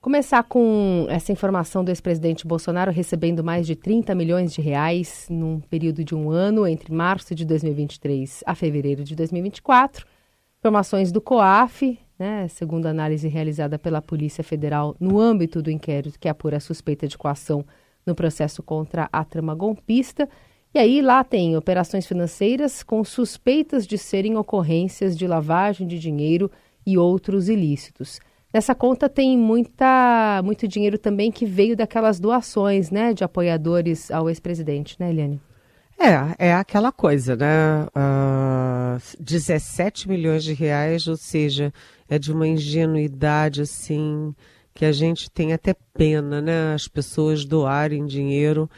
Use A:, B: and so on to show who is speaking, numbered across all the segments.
A: Começar com essa informação do ex-presidente Bolsonaro recebendo mais de 30 milhões de reais num período de um ano, entre março de 2023 a fevereiro de 2024. Informações do COAF, segundo a análise realizada pela Polícia Federal no âmbito do inquérito que apura a suspeita de coação no processo contra a trama golpista. E aí lá tem operações financeiras com suspeitas de serem ocorrências de lavagem de dinheiro e outros ilícitos. Nessa conta tem muito dinheiro também que veio daquelas doações, de apoiadores ao ex-presidente, Eliane?
B: É aquela coisa, 17 milhões de reais, ou seja, é de uma ingenuidade, assim, que a gente tem até pena, as pessoas doarem dinheiro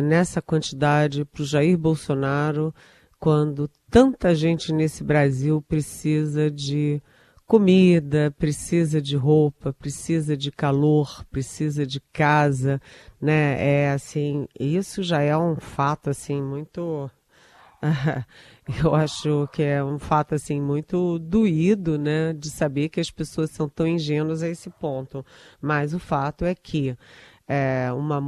B: nessa quantidade para o Jair Bolsonaro, quando tanta gente nesse Brasil precisa de comida, precisa de roupa, precisa de calor, precisa de casa, assim, isso já é um fato, assim, muito, eu acho que é um fato, assim, muito doído, de saber que as pessoas são tão ingênuas a esse ponto, mas o fato é que é uma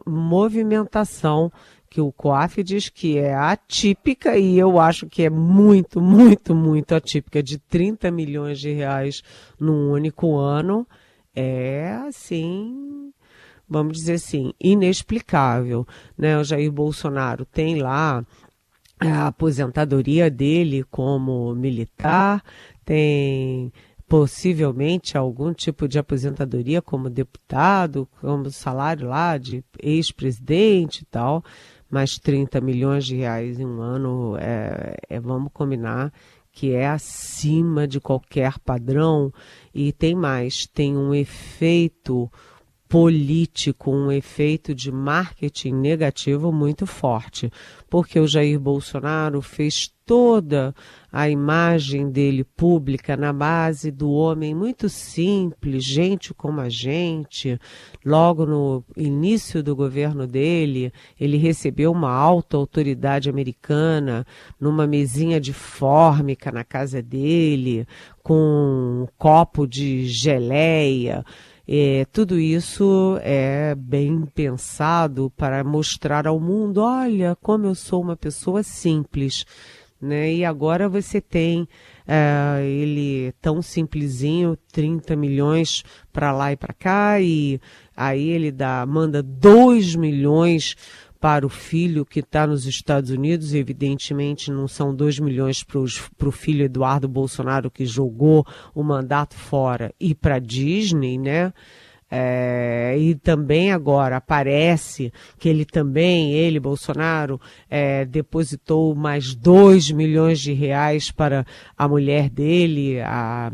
B: movimentação que o COAF diz que é atípica, e eu acho que é muito, muito, muito atípica, de 30 milhões de reais num único ano, é assim, vamos dizer assim, inexplicável, O Jair Bolsonaro tem lá a aposentadoria dele como militar, tem possivelmente algum tipo de aposentadoria como deputado, como salário lá de ex-presidente e tal, mas 30 milhões de reais em um ano, vamos combinar que é acima de qualquer padrão, e tem mais, tem um efeito político, um efeito de marketing negativo muito forte, porque o Jair Bolsonaro fez toda a imagem dele pública na base do homem muito simples, gente como a gente. Logo no início do governo dele, ele recebeu uma alta autoridade americana numa mesinha de fórmica na casa dele, com um copo de geleia. Tudo isso é bem pensado para mostrar ao mundo, olha como eu sou uma pessoa simples, E agora você tem ele tão simplesinho, 30 milhões para lá e para cá, e aí ele manda 2 milhões para o filho que está nos Estados Unidos, e evidentemente não são 2 milhões para o filho Eduardo Bolsonaro, que jogou o mandato fora, e para a Disney, e também agora aparece que ele, Bolsonaro, depositou mais 2 milhões de reais para a mulher dele, a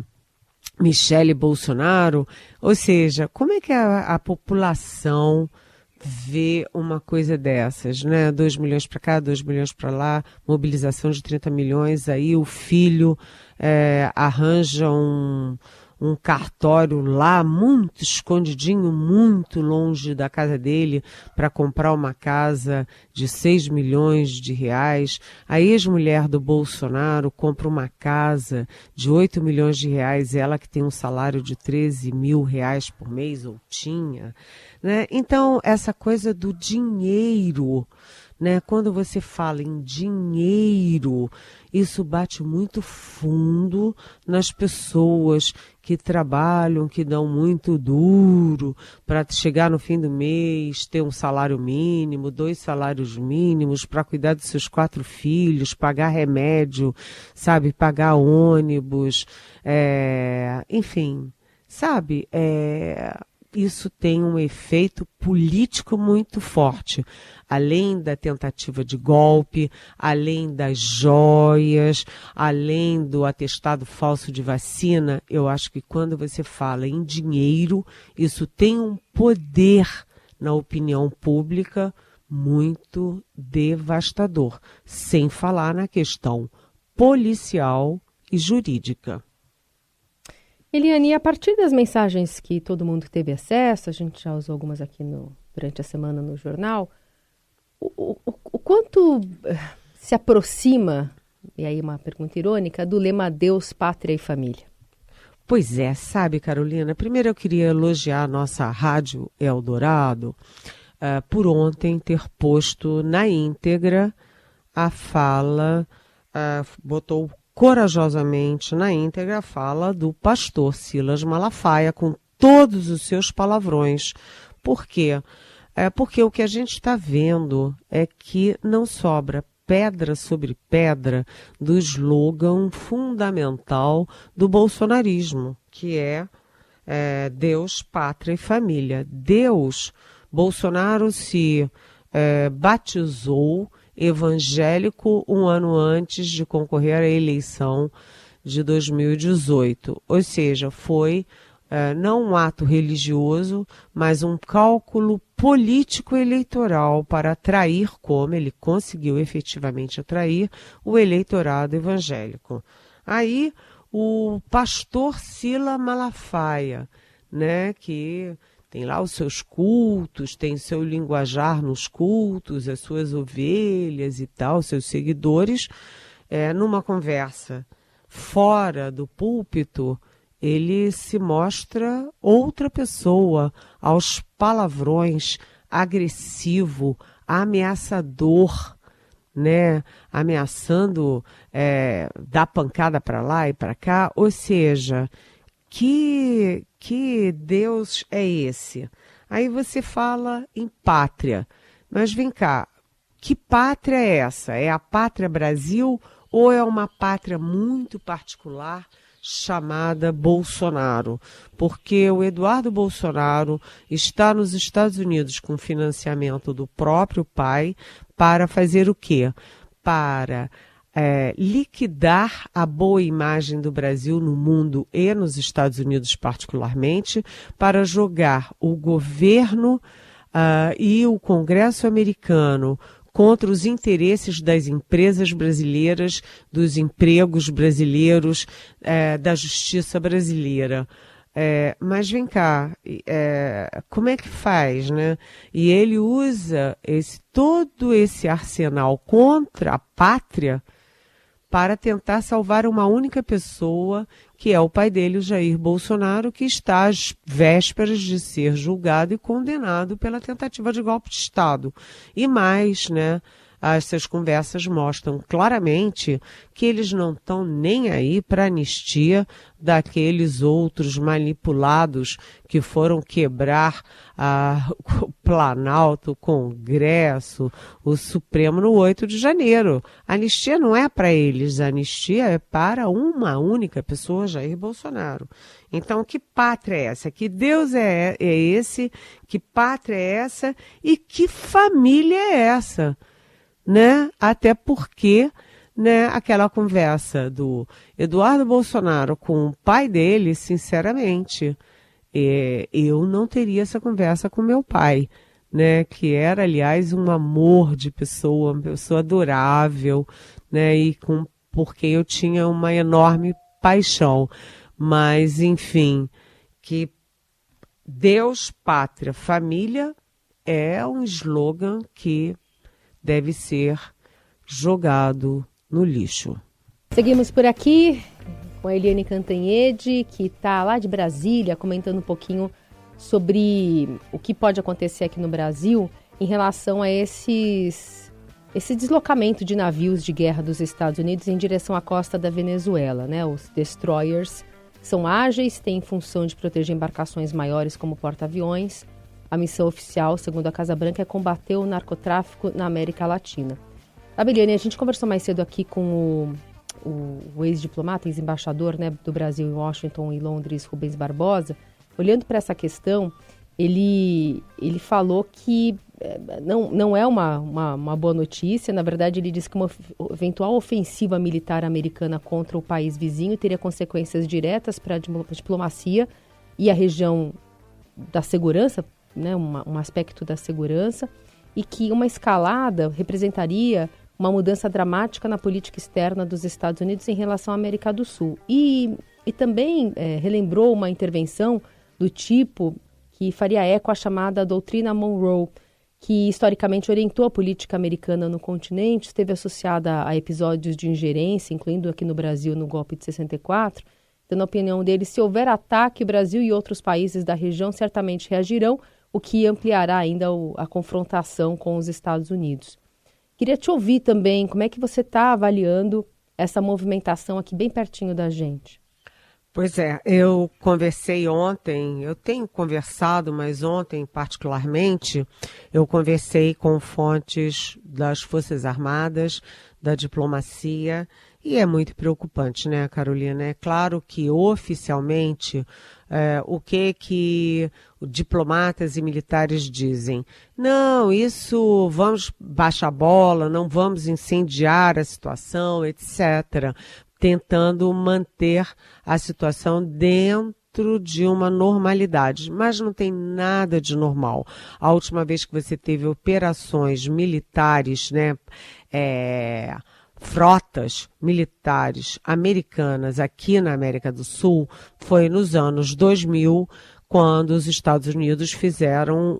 B: Michele Bolsonaro. Ou seja, como é que a população vê uma coisa dessas, 2 milhões para cá, 2 milhões para lá, mobilização de 30 milhões, aí o filho arranja um cartório lá, muito escondidinho, muito longe da casa dele, para comprar uma casa de 6 milhões de reais. A ex-mulher do Bolsonaro compra uma casa de 8 milhões de reais, ela que tem um salário de 13 mil reais por mês, ou tinha, Então, essa coisa do dinheiro, quando você fala em dinheiro, isso bate muito fundo nas pessoas que trabalham, que dão muito duro para chegar no fim do mês, ter um salário mínimo, 2 salários mínimos para cuidar dos seus 4 filhos, pagar remédio, pagar ônibus, enfim, isso tem um efeito político muito forte, além da tentativa de golpe, além das joias, além do atestado falso de vacina. Eu acho que quando você fala em dinheiro, isso tem um poder na opinião pública muito devastador, sem falar na questão policial e jurídica.
A: Eliane, a partir das mensagens que todo mundo teve acesso, a gente já usou algumas aqui durante a semana no jornal, o quanto se aproxima, e aí uma pergunta irônica, do lema Deus, Pátria e Família?
B: Pois é, sabe, Carolina, primeiro eu queria elogiar a nossa Rádio Eldorado por ontem ter posto na íntegra a fala, botou corajosamente na íntegra a fala do pastor Silas Malafaia, com todos os seus palavrões. Por quê? Porque o que a gente está vendo é que não sobra pedra sobre pedra do slogan fundamental do bolsonarismo, que é Deus, Pátria e Família. Bolsonaro se batizou evangélico um ano antes de concorrer à eleição de 2018. Ou seja, foi não um ato religioso, mas um cálculo político-eleitoral para atrair, como ele conseguiu efetivamente atrair, o eleitorado evangélico. Aí, o pastor Silas Malafaia, né, que tem lá os seus cultos, tem seu linguajar nos cultos, as suas ovelhas e tal, seus seguidores, numa conversa fora do púlpito, ele se mostra outra pessoa, aos palavrões, agressivo, ameaçador, né? Ameaçando dar pancada para lá e para cá. Ou seja, que Deus é esse? Aí você fala em pátria, mas vem cá, que pátria é essa? É a pátria Brasil ou é uma pátria muito particular chamada Bolsonaro? Porque o Eduardo Bolsonaro está nos Estados Unidos com financiamento do próprio pai para fazer o quê? Para liquidar a boa imagem do Brasil no mundo e nos Estados Unidos particularmente, para jogar o governo e o Congresso americano contra os interesses das empresas brasileiras, dos empregos brasileiros, da justiça brasileira. Mas vem cá, como é que faz, né? E ele usa todo esse arsenal contra a pátria para tentar salvar uma única pessoa, que é o pai dele, o Jair Bolsonaro, que está às vésperas de ser julgado e condenado pela tentativa de golpe de Estado. E mais, né? Essas conversas mostram claramente que eles não estão nem aí para a anistia daqueles outros manipulados que foram quebrar o Planalto, o Congresso, o Supremo no 8 de janeiro. A anistia não é para eles, a anistia é para uma única pessoa, Jair Bolsonaro. Então, que pátria é essa? Que Deus é esse? Que pátria é essa? E que família é essa? Né? Até porque, né, aquela conversa do Eduardo Bolsonaro com o pai dele, sinceramente, eu não teria essa conversa com meu pai, né, que era, aliás, um amor de pessoa, uma pessoa adorável, né, por quem eu tinha uma enorme paixão. Mas, enfim, que Deus, Pátria, Família é um slogan que deve ser jogado no lixo.
A: Seguimos por aqui com a Eliane Cantanhede, que está lá de Brasília, comentando um pouquinho sobre o que pode acontecer aqui no Brasil em relação a esse deslocamento de navios de guerra dos Estados Unidos em direção à costa da Venezuela, né? Os destroyers são ágeis, têm função de proteger embarcações maiores como porta-aviões. A missão oficial, segundo a Casa Branca, é combater o narcotráfico na América Latina. Eliane, a gente conversou mais cedo aqui com o ex-diplomata, ex-embaixador, né, do Brasil em Washington e Londres, Rubens Barbosa. Olhando para essa questão, ele falou que não é uma boa notícia. Na verdade, ele disse que uma eventual ofensiva militar americana contra o país vizinho teria consequências diretas para a diplomacia e a região da segurança, né, um aspecto da segurança, e que uma escalada representaria uma mudança dramática na política externa dos Estados Unidos em relação à América do Sul. E também relembrou uma intervenção do tipo que faria eco à chamada doutrina Monroe, que historicamente orientou a política americana no continente, esteve associada a episódios de ingerência, incluindo aqui no Brasil no golpe de 64, Então, na opinião dele, se houver ataque, o Brasil e outros países da região certamente reagirão, o que ampliará ainda a confrontação com os Estados Unidos. Queria te ouvir também, como é que você está avaliando essa movimentação aqui bem pertinho da gente?
B: Pois é, eu conversei ontem, eu tenho conversado, mas ontem particularmente, eu conversei com fontes das Forças Armadas, da diplomacia, e é muito preocupante, né, Carolina? É claro que oficialmente o que diplomatas e militares dizem? Não, isso vamos baixar a bola, não vamos incendiar a situação, etc., tentando manter a situação dentro de uma normalidade, mas não tem nada de normal. A última vez que você teve operações militares, né, frotas militares americanas aqui na América do Sul, foi nos anos 2000, quando os Estados Unidos fizeram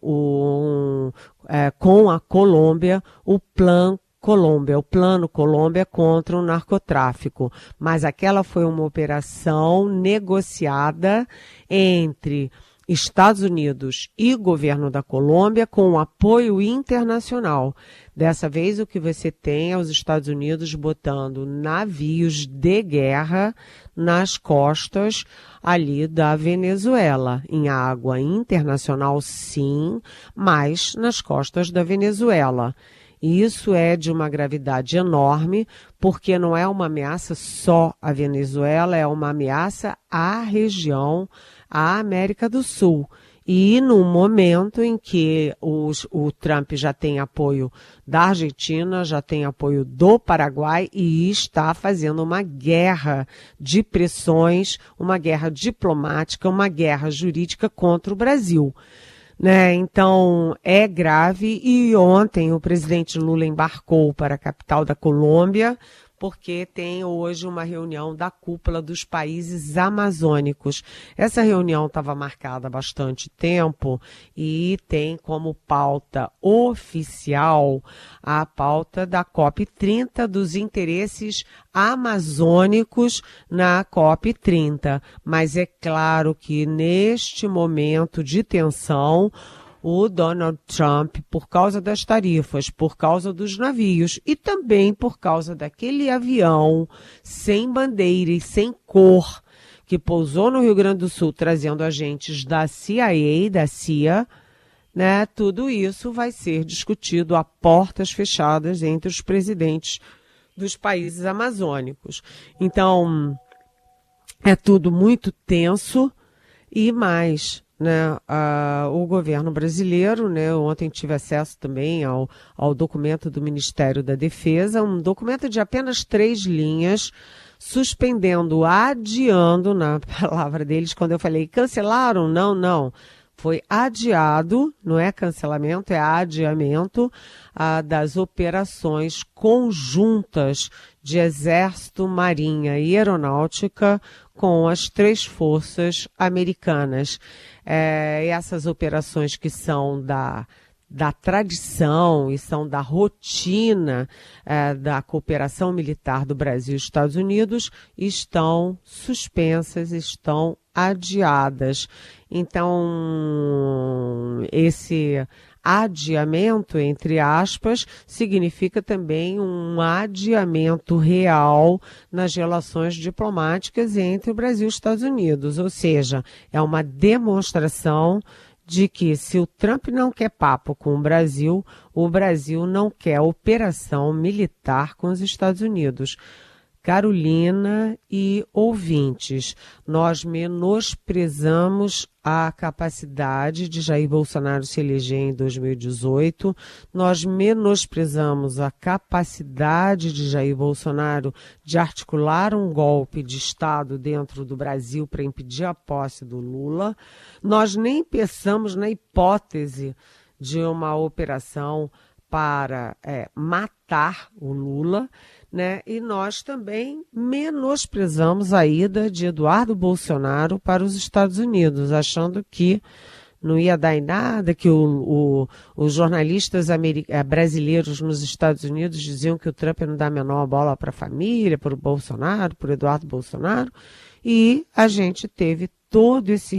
B: com a Colômbia o Plano Colômbia contra o narcotráfico. Mas aquela foi uma operação negociada entre Estados Unidos e governo da Colômbia com apoio internacional. Dessa vez o que você tem é os Estados Unidos botando navios de guerra nas costas ali da Venezuela, em água internacional sim, mas nas costas da Venezuela. E isso é de uma gravidade enorme, porque não é uma ameaça só à Venezuela, é uma ameaça à região, à América do Sul. E num momento em que o Trump já tem apoio da Argentina, já tem apoio do Paraguai e está fazendo uma guerra de pressões, uma guerra diplomática, uma guerra jurídica contra o Brasil. Né? Então, é grave e ontem o presidente Lula embarcou para a capital da Colômbia, porque tem hoje uma reunião da cúpula dos países amazônicos. Essa reunião estava marcada há bastante tempo e tem como pauta oficial a pauta da COP30 dos interesses amazônicos na COP30. Mas é claro que neste momento de tensão, o Donald Trump, por causa das tarifas, por causa dos navios e também por causa daquele avião sem bandeira e sem cor que pousou no Rio Grande do Sul trazendo agentes da CIA, da CIA, né? Tudo isso vai ser discutido a portas fechadas entre os presidentes dos países amazônicos. Então, é tudo muito tenso e mais... Né, o governo brasileiro, né, ontem tive acesso também ao documento do Ministério da Defesa, um documento de apenas 3 linhas, suspendendo, adiando, na palavra deles, quando eu falei cancelaram, não, foi adiado, não é cancelamento, é adiamento das operações conjuntas de Exército, Marinha e Aeronáutica com as 3 forças americanas. Essas operações que são da tradição e são da rotina da cooperação militar do Brasil e Estados Unidos estão suspensas, estão adiadas. Então, esse adiamento, entre aspas, significa também um adiamento real nas relações diplomáticas entre o Brasil e os Estados Unidos. Ou seja, é uma demonstração de que se o Trump não quer papo com o Brasil não quer operação militar com os Estados Unidos. Carolina e ouvintes, nós menosprezamos a capacidade de Jair Bolsonaro se eleger em 2018, nós menosprezamos a capacidade de Jair Bolsonaro de articular um golpe de Estado dentro do Brasil para impedir a posse do Lula, nós nem pensamos na hipótese de uma operação para matar o Lula, né? E nós também menosprezamos a ida de Eduardo Bolsonaro para os Estados Unidos, achando que não ia dar em nada, que os jornalistas brasileiros nos Estados Unidos diziam que o Trump não dá a menor bola para a família, para o Bolsonaro, para o Eduardo Bolsonaro, e a gente teve todo esse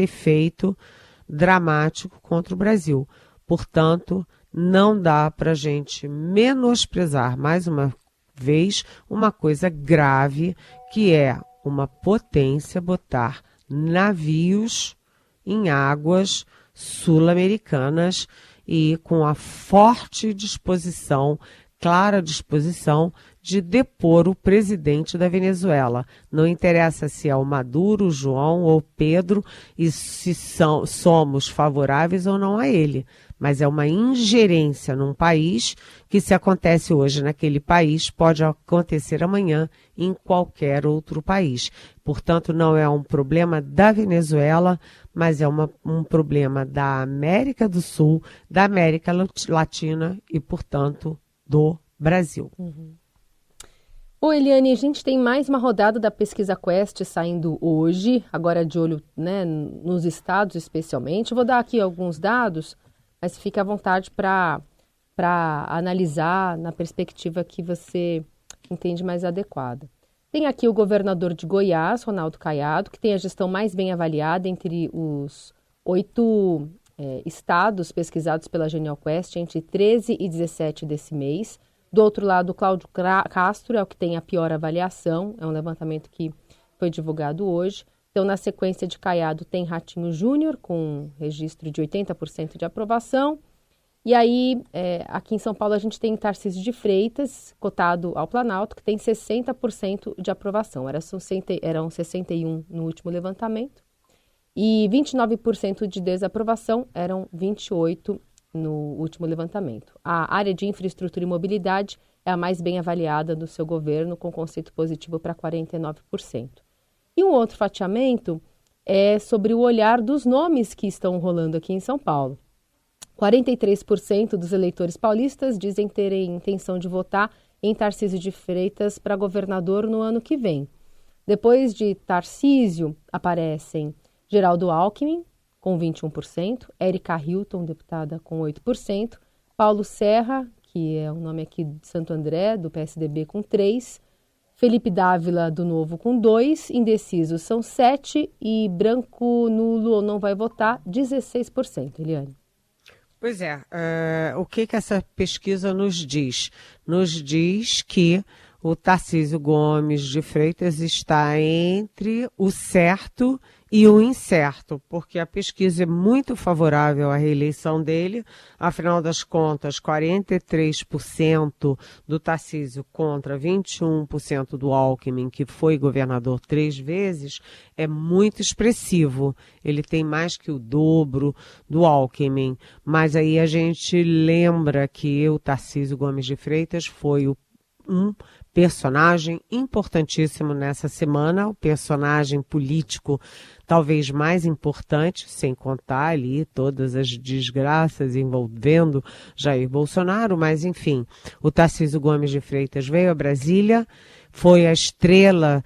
B: efeito dramático contra o Brasil. Portanto, não dá para a gente menosprezar, mais uma vez, uma coisa grave, que é uma potência botar navios em águas sul-americanas e com a forte disposição, clara disposição de depor o presidente da Venezuela. Não interessa se é o Maduro, o João ou o Pedro e se somos favoráveis ou não a ele. Mas é uma ingerência num país que, se acontece hoje naquele país, pode acontecer amanhã em qualquer outro país. Portanto, não é um problema da Venezuela, mas é um problema da América do Sul, da América Latina e, portanto, do Brasil.
A: Ô, Eliane, a gente tem mais uma rodada da Pesquisa Quest saindo hoje, agora de olho, né, nos estados especialmente. Vou dar aqui alguns dados, mas fique à vontade para analisar na perspectiva que você entende mais adequada. Tem aqui o governador de Goiás, Ronaldo Caiado, que tem a gestão mais bem avaliada entre os 8 estados pesquisados pela Genial Quest entre 13 e 17 desse mês. Do outro lado, o Cláudio Castro é o que tem a pior avaliação, é um levantamento que foi divulgado hoje. Então, na sequência de Caiado, tem Ratinho Júnior, com registro de 80% de aprovação. E aí, aqui em São Paulo, a gente tem Tarcísio de Freitas, cotado ao Planalto, que tem 60% de aprovação. Eram 61% no último levantamento. E 29% de desaprovação, eram 28% no último levantamento. A área de infraestrutura e mobilidade é a mais bem avaliada do seu governo, com conceito positivo para 49%. E um outro fatiamento é sobre o olhar dos nomes que estão rolando aqui em São Paulo. 43% dos eleitores paulistas dizem terem intenção de votar em Tarcísio de Freitas para governador no ano que vem. Depois de Tarcísio, aparecem Geraldo Alckmin, com 21%, Érica Hilton, deputada, com 8%, Paulo Serra, que é o nome aqui de Santo André, do PSDB, com 3%, Felipe Dávila, do Novo, com 2%, indecisos são 7% e branco, nulo ou não vai votar, 16%, Eliane.
B: Pois é, o que essa pesquisa nos diz? Nos diz que o Tarcísio Gomes de Freitas está entre o certo e o incerto, porque a pesquisa é muito favorável à reeleição dele. Afinal das contas, 43% do Tarcísio contra 21% do Alckmin, que foi governador 3 vezes, é muito expressivo. Ele tem mais que o dobro do Alckmin. Mas aí a gente lembra que o Tarcísio Gomes de Freitas foi um personagem importantíssimo nessa semana, o personagem político talvez mais importante, sem contar ali todas as desgraças envolvendo Jair Bolsonaro, mas enfim, o Tarcísio Gomes de Freitas veio a Brasília, foi a estrela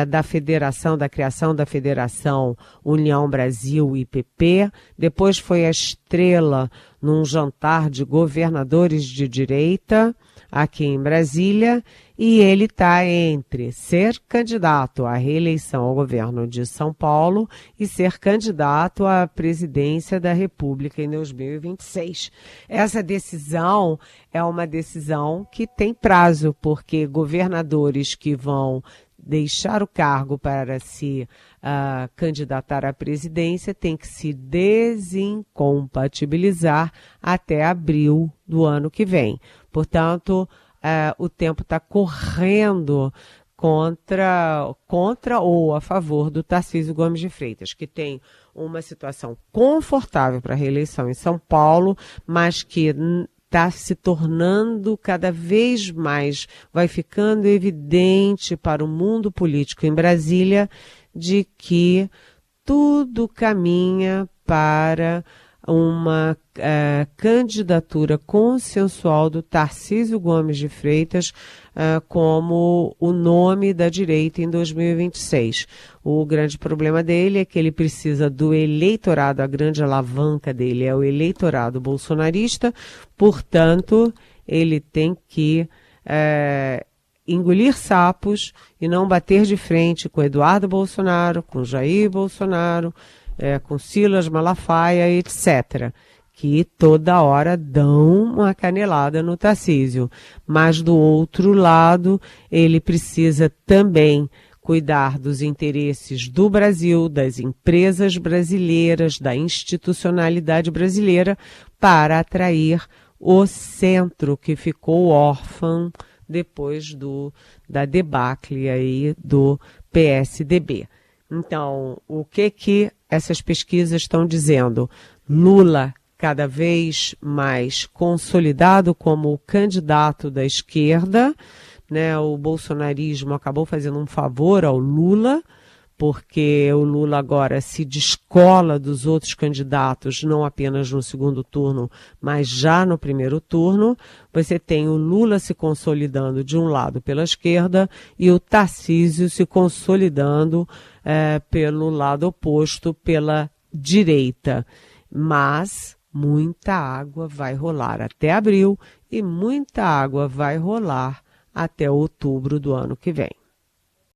B: da federação, da criação da Federação União Brasil e PP, depois foi a estrela num jantar de governadores de direita aqui em Brasília, e ele está entre ser candidato à reeleição ao governo de São Paulo e ser candidato à presidência da República em 2026. Essa decisão é uma decisão que tem prazo, porque governadores que vão deixar o cargo para se candidatar à presidência têm que se desincompatibilizar até abril do ano que vem. Portanto, o tempo está correndo contra ou a favor do Tarcísio Gomes de Freitas, que tem uma situação confortável para a reeleição em São Paulo, mas que está se tornando cada vez mais, vai ficando evidente para o mundo político em Brasília, de que tudo caminha para uma candidatura consensual do Tarcísio Gomes de Freitas como o nome da direita em 2026. O grande problema dele é que ele precisa do eleitorado, a grande alavanca dele é o eleitorado bolsonarista, portanto, ele tem que engolir sapos e não bater de frente com Eduardo Bolsonaro, com Jair Bolsonaro, com Silas Malafaia, etc., que toda hora dão uma canelada no Tarcísio. Mas, do outro lado, ele precisa também cuidar dos interesses do Brasil, das empresas brasileiras, da institucionalidade brasileira, para atrair o centro que ficou órfão depois da debacle aí do PSDB. Então, o que essas pesquisas estão dizendo? Lula cada vez mais consolidado como o candidato da esquerda, né? O bolsonarismo acabou fazendo um favor ao Lula, porque o Lula agora se descola dos outros candidatos, não apenas no segundo turno, mas já no primeiro turno. Você tem o Lula se consolidando de um lado pela esquerda e o Tarcísio se consolidando pelo lado oposto, pela direita. Mas muita água vai rolar até abril e muita água vai rolar até outubro do ano que vem.